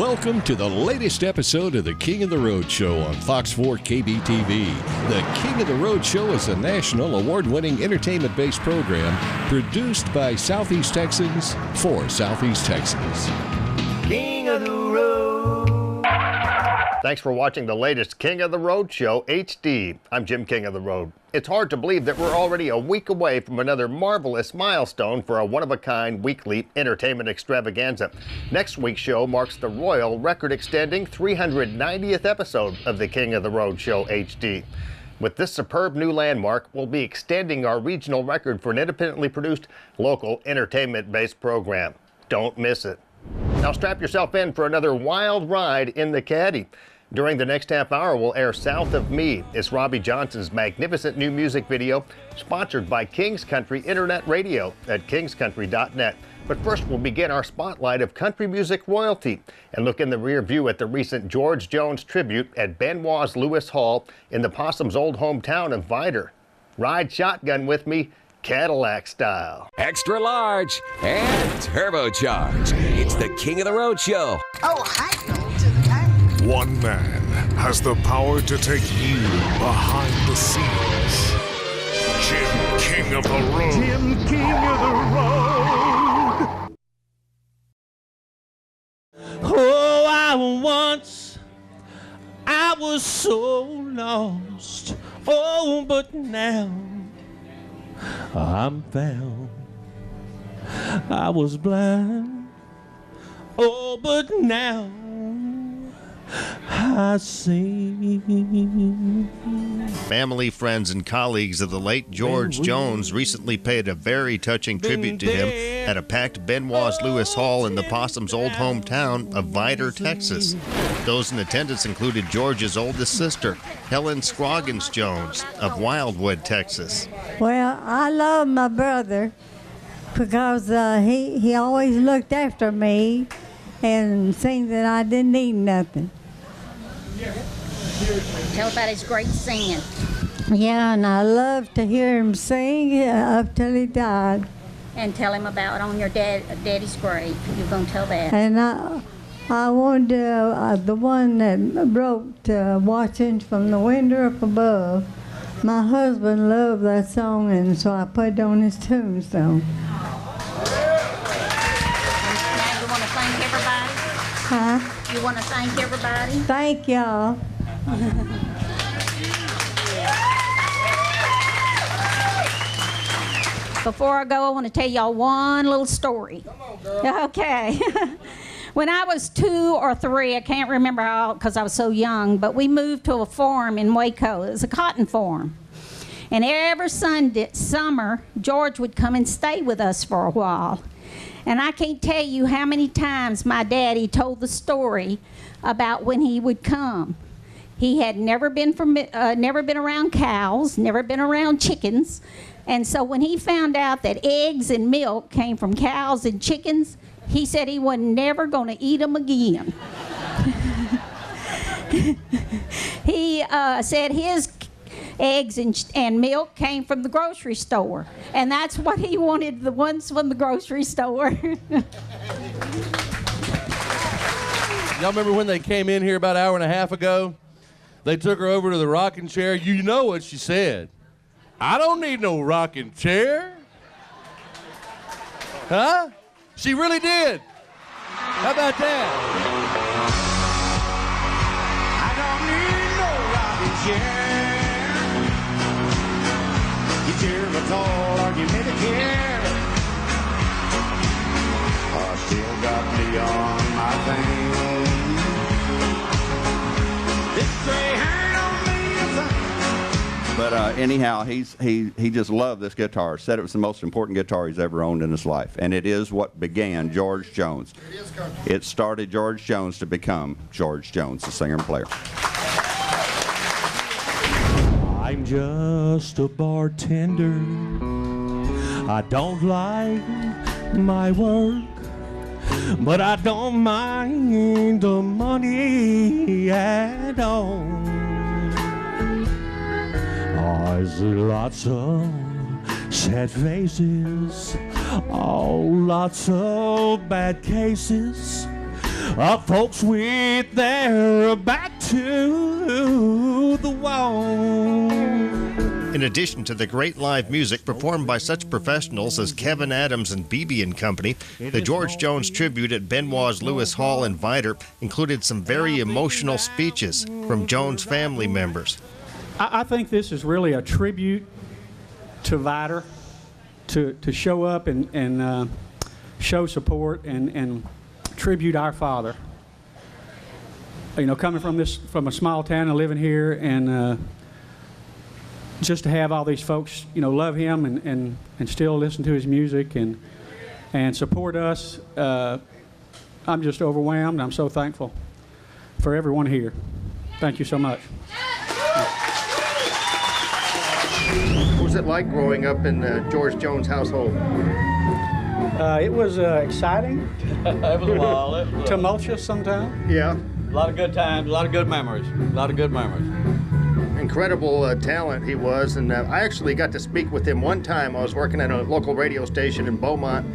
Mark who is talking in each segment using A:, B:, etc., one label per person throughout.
A: Welcome to the latest episode of the King of the Road Show on Fox 4 KBTV. The King of the Road Show is a national award-winning entertainment-based program produced by Southeast Texans for Southeast Texans.
B: King of the Road. Thanks for watching the latest King of the Road Show HD. I'm Jim King of the Road. It's hard to believe that we're already a week away from another marvelous milestone for a one-of-a-kind weekly entertainment extravaganza. Next week's show marks the royal record-extending 390th episode of the King of the Road Show HD. With this superb new landmark, we'll be extending our regional record for an independently produced local entertainment-based program. Don't miss it. Now strap yourself in for another wild ride in the caddy. During the next half hour, we'll air South of Me. It's Robbie Johnson's magnificent new music video, sponsored by King's Country Internet Radio at kingscountry.net. But first, we'll begin our spotlight of country music royalty and look in the rear view at the recent George Jones tribute at Benoit's Lewis Hall in the Possum's old hometown of Vidor. Ride shotgun with me, Cadillac style.
C: Extra large and turbocharged. It's the King of the Road Show.
D: Oh, hi, to the car.
E: One man has the power to take you behind the scenes. Jim King of the Road.
F: Jim King of the Road. Oh, I was so lost. Oh, but now I'm found. I was blind. Oh, but now I see.
B: Family, friends, and colleagues of the late George Jones recently paid a very touching tribute to him at a packed Benoit's Lewis Hall in the Possum's old hometown of Vidor, Texas. Those in attendance included George's oldest sister, Helen Scroggins Jones of Wildwood, Texas.
G: Well, I love my brother because he always looked after me and seen that I didn't need nothing.
D: Tell about his great singing.
G: Yeah, and I loved to hear him sing up till he died.
D: And tell him about on your daddy's grave. You're going to tell that.
G: And I wanted the one that wrote Watching from the Window Up Above. My husband loved that song, and so I put it on his tombstone.
D: Now you want to thank everybody?
G: Huh?
D: You want to thank everybody?
G: Thank y'all.
D: Before I go, I want to tell y'all one little story. Come on, girl. Okay. When I was 2 or 3, I can't remember how because I was so young, but we moved to a farm in Waco. It was a cotton farm. And every summer, George would come and stay with us for a while. And I can't tell you how many times my daddy told the story about when he would come. He had never been around cows, never been around chickens. And so when he found out that eggs and milk came from cows and chickens, he said he was never going to eat them again. He said his eggs and milk came from the grocery store. And that's what he wanted, the ones from the grocery store.
F: Y'all remember when they came in here about an hour and a half ago? They took her over to the rocking chair. You know what she said. I don't need no rocking chair. Huh? She really did. How about that?
H: I don't need no rocking chair. You chair a tall argumentative care. I still got me on my thing. This gray hair don't mean a thing.
I: But anyhow, he just loved this guitar. Said it was the most important guitar he's ever owned in his life. And it is what began George Jones. It started George Jones to become George Jones, the singer and player.
F: I'm just a bartender. I don't like my work, but I don't mind the money at all. I see lots of sad faces, oh, lots of bad cases,
J: Folks with their back to the wall.
B: In addition to the great live music performed by such professionals as Kevin Adams and BB and Company, the George Jones tribute at Benoit's Lewis Hall in Vidor included some very emotional speeches from Jones family members.
K: I think this is really a tribute to Vidor, to show up and show support and tribute our father. You know, coming from a small town and living here, and just to have all these folks, you know, love him and still listen to his music and support us, I'm just overwhelmed. I'm so thankful for everyone here. Thank you so much.
B: What was it like growing up in the George Jones household?
K: It was exciting.
F: It was wild.
K: Tumultuous sometimes.
B: Yeah.
F: A lot of good times, a lot of good memories.
B: Incredible talent he was, and I actually got to speak with him one time. I was working at a local radio station in Beaumont,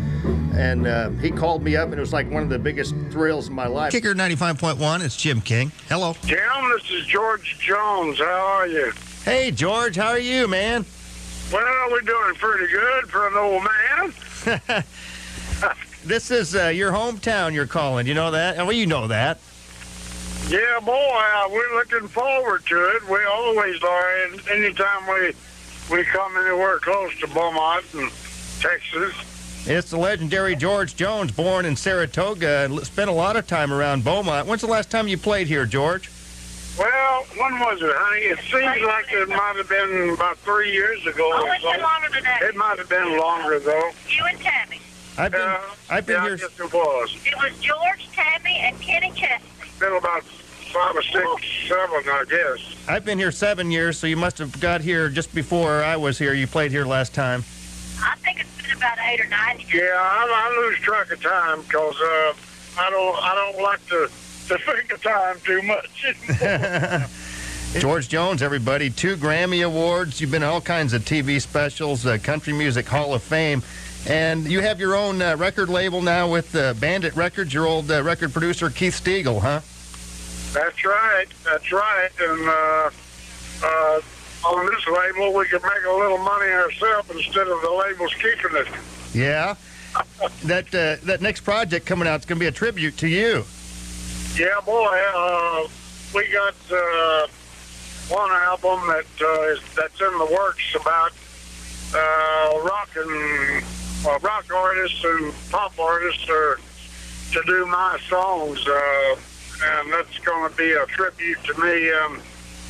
B: and he called me up, and it was like one of the biggest thrills of my life. Kicker 95.1, it's Jim King. Hello.
L: Jim, this is George Jones. How are you?
B: Hey, George, how are you, man?
L: Well, we're doing pretty good for an old man.
B: This is your hometown you're calling, you know that? Well, you know that.
L: Yeah, boy, we're looking forward to it. We always are. And anytime we come anywhere close to Beaumont and Texas.
B: It's the legendary George Jones, born in Saratoga and spent a lot of time around Beaumont. When's the last time you played here, George?
L: Well, when was it, honey? It seems like it might have been about 3 years ago.
M: Oh, it's been longer than that.
L: It might have been longer, though.
M: You and Tammy.
B: I've been here.
L: I guess it was.
M: It was George, Tammy, and Kenny Chester.
L: It's been about 5 or 6, 7, I guess.
B: I've been here 7 years, so you must have got here just before I was here. You played here last time.
M: I think it's been about 8 or 9 years.
L: Yeah, I lose track of time because I don't like to think of time too much.
B: George Jones, everybody, 2 Grammy Awards. You've been in all kinds of TV specials, Country Music Hall of Fame. And you have your own record label now with Bandit Records, your old record producer, Keith Stegall, huh?
L: That's right. And on this label, we can make a little money ourselves instead of the labels keeping it.
B: Yeah. That next project coming out is going to be a tribute to you.
L: Yeah, boy. We got one album that's in the works about rock artists and pop artists to do my songs, and that's going to be a tribute to me.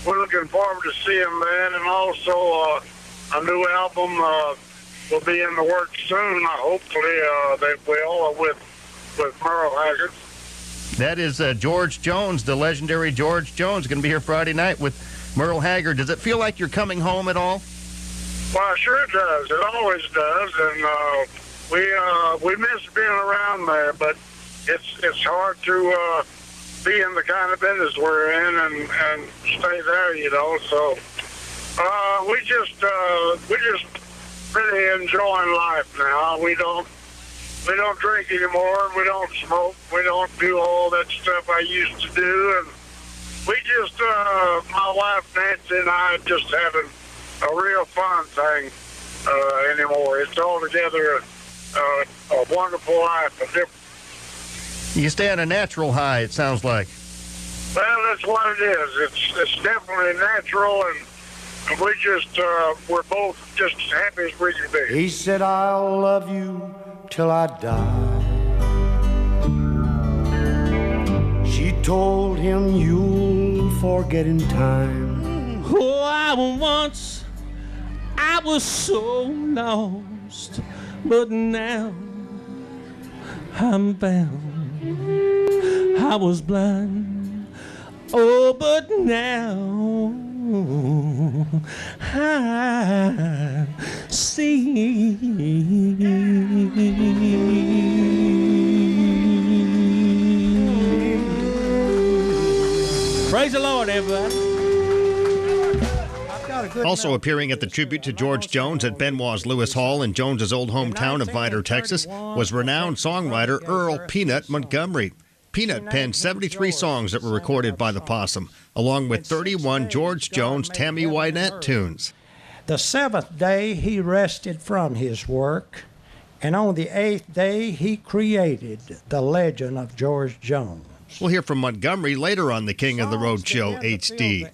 L: We're looking forward to seeing that, and also a new album will be in the works soon. Hopefully they will, with Merle Haggard.
B: That is George Jones, the legendary George Jones, going to be here Friday night with Merle Haggard. Does it feel like you're coming home at all?
L: Well, sure it does. It always does, and we miss being around there. But it's hard to be in the kind of business we're in and stay there, you know. So we just really enjoying life now. We don't drink anymore. We don't smoke. We don't do all that stuff I used to do, and we just my wife Nancy and I just having a real fun thing anymore. It's altogether a wonderful life.
B: You stay on a natural high, it sounds like.
L: Well, that's what it is. It's definitely natural, and we just we're both just as happy as we can be.
H: He said, I'll love you till I die. She told him you'll forget in time.
J: Oh, I was so lost, but now I'm found. I was blind, oh, but now I see. Praise the Lord, everybody.
B: Also appearing at the tribute to George Jones at Benoit's Lewis Hall in Jones's old hometown of Vidor, Texas, was renowned songwriter Earl Peanut Montgomery. Peanut penned 73 songs that were recorded by the Possum, along with 31 George Jones, Tammy Wynette tunes.
N: The 7th day he rested from his work, and on the 8th day he created the legend of George Jones.
B: We'll hear from Montgomery later on the King of the Road Show HD.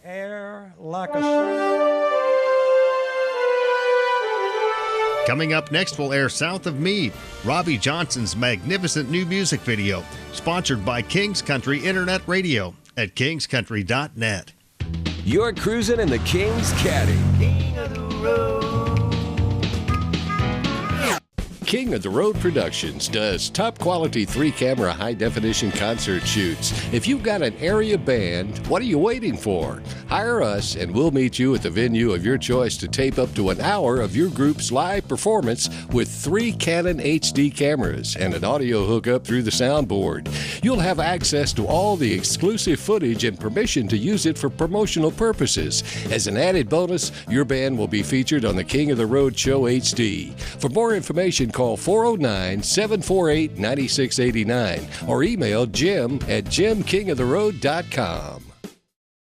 B: Coming up next, we'll air South of Meade, Robbie Johnson's magnificent new music video, sponsored by King's Country Internet Radio at kingscountry.net.
C: You're cruising in the King's Caddy.
B: King of the Road.
A: King of the Road Productions does top quality 3-camera high definition concert shoots. If you've got an area band, what are you waiting for? Hire us and we'll meet you at the venue of your choice to tape up to an hour of your group's live performance with 3 Canon HD cameras and an audio hookup through the soundboard. You'll have access to all the exclusive footage and permission to use it for promotional purposes. As an added bonus, your band will be featured on the King of the Road Show HD. For more information, call 409-748-9689 or email Jim at jimkingoftheroad.com.